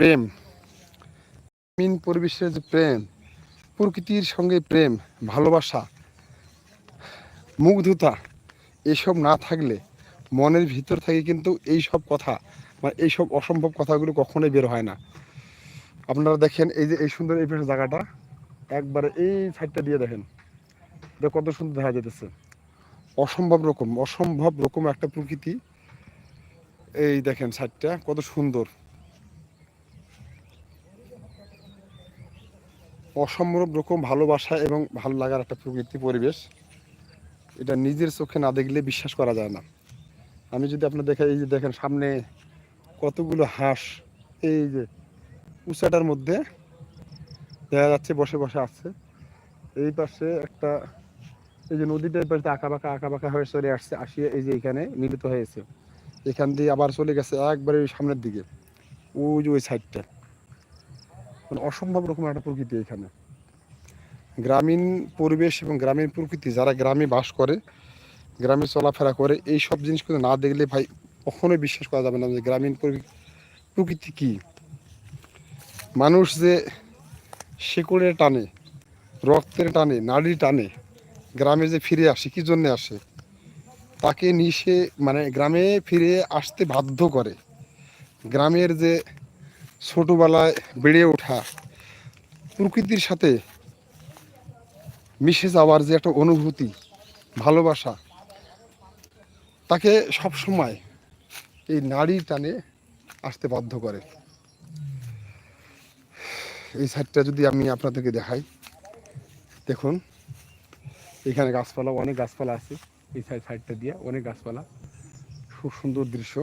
প্রেম, গ্রামীণ পরিবেশের যে প্রেম, প্রকৃতির সঙ্গে প্রেম, ভালোবাসা, মুগ্ধতা, এসব না থাকলে মনের ভিতর থেকে কিন্তু এই সব কথা মানে এইসব অসম্ভব কথাগুলো কখনোই বের হয় না। আপনারা দেখেন এই যে এই সুন্দর এই পাশের জায়গাটা, একবারে এই সাইডটা দিয়ে দেখেন, এটা কত সুন্দর দেখা যেতেছে। অসম্ভব রকম একটা প্রকৃতি। এই দেখেন সাইডটা কত সুন্দর, অসম্ভব রকম ভালোবাসা এবং ভালো লাগার একটা প্রকৃতি পরিবেশ। এটা নিজের চোখে না দেখলে বিশ্বাস করা যায় না। আমি যদি আপনার দেখে এই যে দেখেন সামনে কতগুলো হাঁস, এই যে উঁচাটার মধ্যে দেখা যাচ্ছে বসে বসে আছে। এই পাশে একটা এই যে নদীটা এই পাশে আঁকা বাঁকা হয়ে চলে আসছে, আসিয়ে এই যে এখানে মিলিত হয়েছে। এখান দিয়ে আবার চলে গেছে একবারে সামনের দিকে, ওই যে ওই সাইডটা। মানে অসম্ভব রকম একটা প্রকৃতি এখানে। গ্রামীণ পরিবেশ এবং গ্রামীণ প্রকৃতি, যারা গ্রামে বাস করে, গ্রামে চলাফেরা করে, এই সব জিনিসগুলো না দেখলে ভাই কখনোই বিশ্বাস করা যাবে না যে গ্রামীণ প্রকৃতি কি। মানুষ যে শিকড়ের টানে, রক্তের টানে, নাড়ির টানে গ্রামে যে ফিরে আসে, কি জন্য আসে, তাকে নিশে মানে গ্রামে ফিরে আসতে বাধ্য করে। গ্রামের যে ছোটবেলায় বেড়ে ওঠা, প্রকৃতির সাথে মিশে যাওয়ার যে একটা অনুভূতি, ভালোবাসা, তাকে সব সময় এই নারীর টানে আসতে বাধ্য করে। এই সাইডটা যদি আমি আপনাদেরকে দেখাই, দেখুন এখানে গাছপালা, অনেক গাছপালা আছে। এই সাইডটা দিয়ে অনেক গাছপালা, খুব সুন্দর দৃশ্য।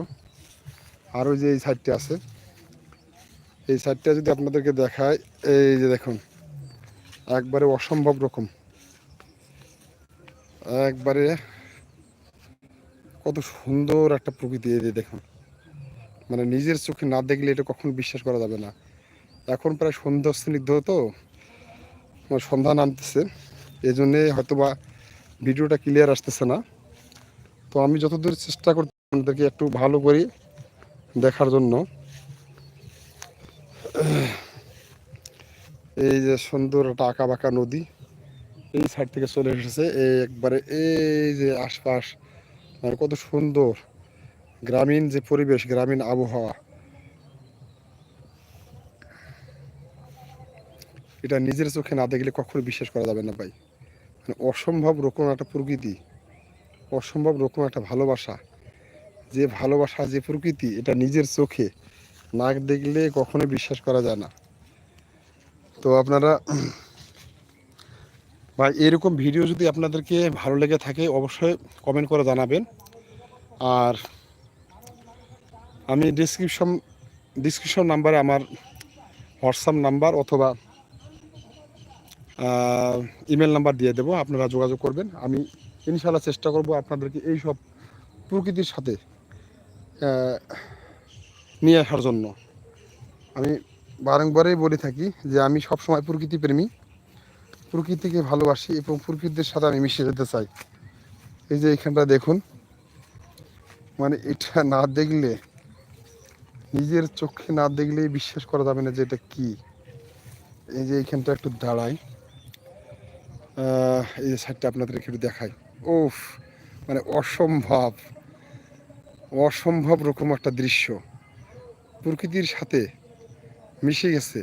আরও যে এই সাইডটা আছে, এই সাইডটা যদি আপনাদেরকে দেখায়, এই যে দেখুন একবারে অসম্ভব রকম, একবারে কত সুন্দর একটা প্রকৃতি। এই যে দেখুন, মানে নিজের চোখে না দেখলে এটা কখনো বিশ্বাস করা যাবে না। এখন প্রায় সন্ধ্যা স্নিগ্ধ, তো সন্ধ্যা নামতেছে, এই জন্যে হয়তো বা ভিডিওটা ক্লিয়ার আসতেছে না। তো আমি যতদূর চেষ্টা করছি আপনাদেরকে একটু ভালো করে দেখার জন্য। এই যে সুন্দর একটা আঁকা বাঁকা নদী, এই সাইড থেকে চলে এসেছে একবারে এই যে আশপাশ, মানে কত সুন্দর গ্রামীণ যে পরিবেশ, গ্রামীণ আবহাওয়া, এটা নিজের চোখে না দেখলে কখনো বিশ্বাস করা যাবে না ভাই। মানে অসম্ভব রকম একটা প্রকৃতি, অসম্ভব রকম একটা ভালোবাসা, যে ভালোবাসা, যে প্রকৃতি, এটা নিজের চোখে না দেখলে কখনো বিশ্বাস করা যায় না। তো আপনারা ভাই এরকম ভিডিও যদি আপনাদেরকে ভালো লেগে থাকে অবশ্যই কমেন্ট করে জানাবেন। আর আমি ডিসক্রিপশন নাম্বারে আমার হোয়াটসঅ্যাপ নাম্বার অথবা ইমেল নাম্বার দিয়ে দেবো, আপনারা যোগাযোগ করবেন। আমি ইনশাল্লাহ চেষ্টা করব আপনাদেরকে এই সব প্রকৃতির সাথে নিয়ে আসার জন্য। আমি বারংবারই বলে থাকি যে আমি সবসময় প্রকৃতি প্রেমী, প্রকৃতিকে ভালোবাসি এবং প্রকৃতির সাথে আমি মিশে যেতে চাই। এই যে এখানটা দেখুন, মানে এটা না দেখলে, নিজের চোখে না দেখলে বিশ্বাস করা যাবে না যে এটা কি। এই যে এইখানটা একটু দাঁড়াই, এই যে সাইডটা আপনাদের একটু দেখাই। ওফ, মানে অসম্ভব অসম্ভব রকম একটা দৃশ্য, প্রকৃতির সাথে মিশে গেছে।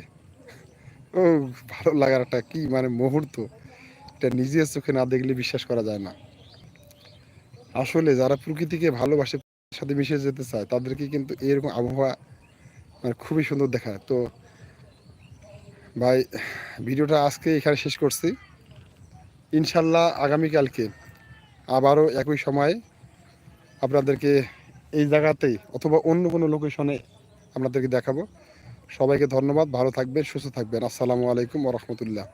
ও, ভালো লাগার একটা কি মানে মুহূর্ত, এটা নিজের চোখে না দেখলে বিশ্বাস করা যায় না। আসলে যারা প্রকৃতিকে ভালোবাসে, সাথে মিশে যেতে চায়, তাদেরকে কিন্তু এরকম আবহাওয়া মানে খুবই সুন্দর দেখায়। তো ভাই ভিডিওটা আজকে এখানে শেষ করছি। ইনশাল্লাহ আগামীকালকে আবারও একই সময়ে আপনাদেরকে এই জায়গাতেই অথবা অন্য কোনো লোকেশনে আপনাদেরকে দেখাবো। সবাইকে ধন্যবাদ, ভালো থাকবেন, সুস্থ থাকবেন। আসসালামু আলাইকুম ওয়া রাহমাতুল্লাহ।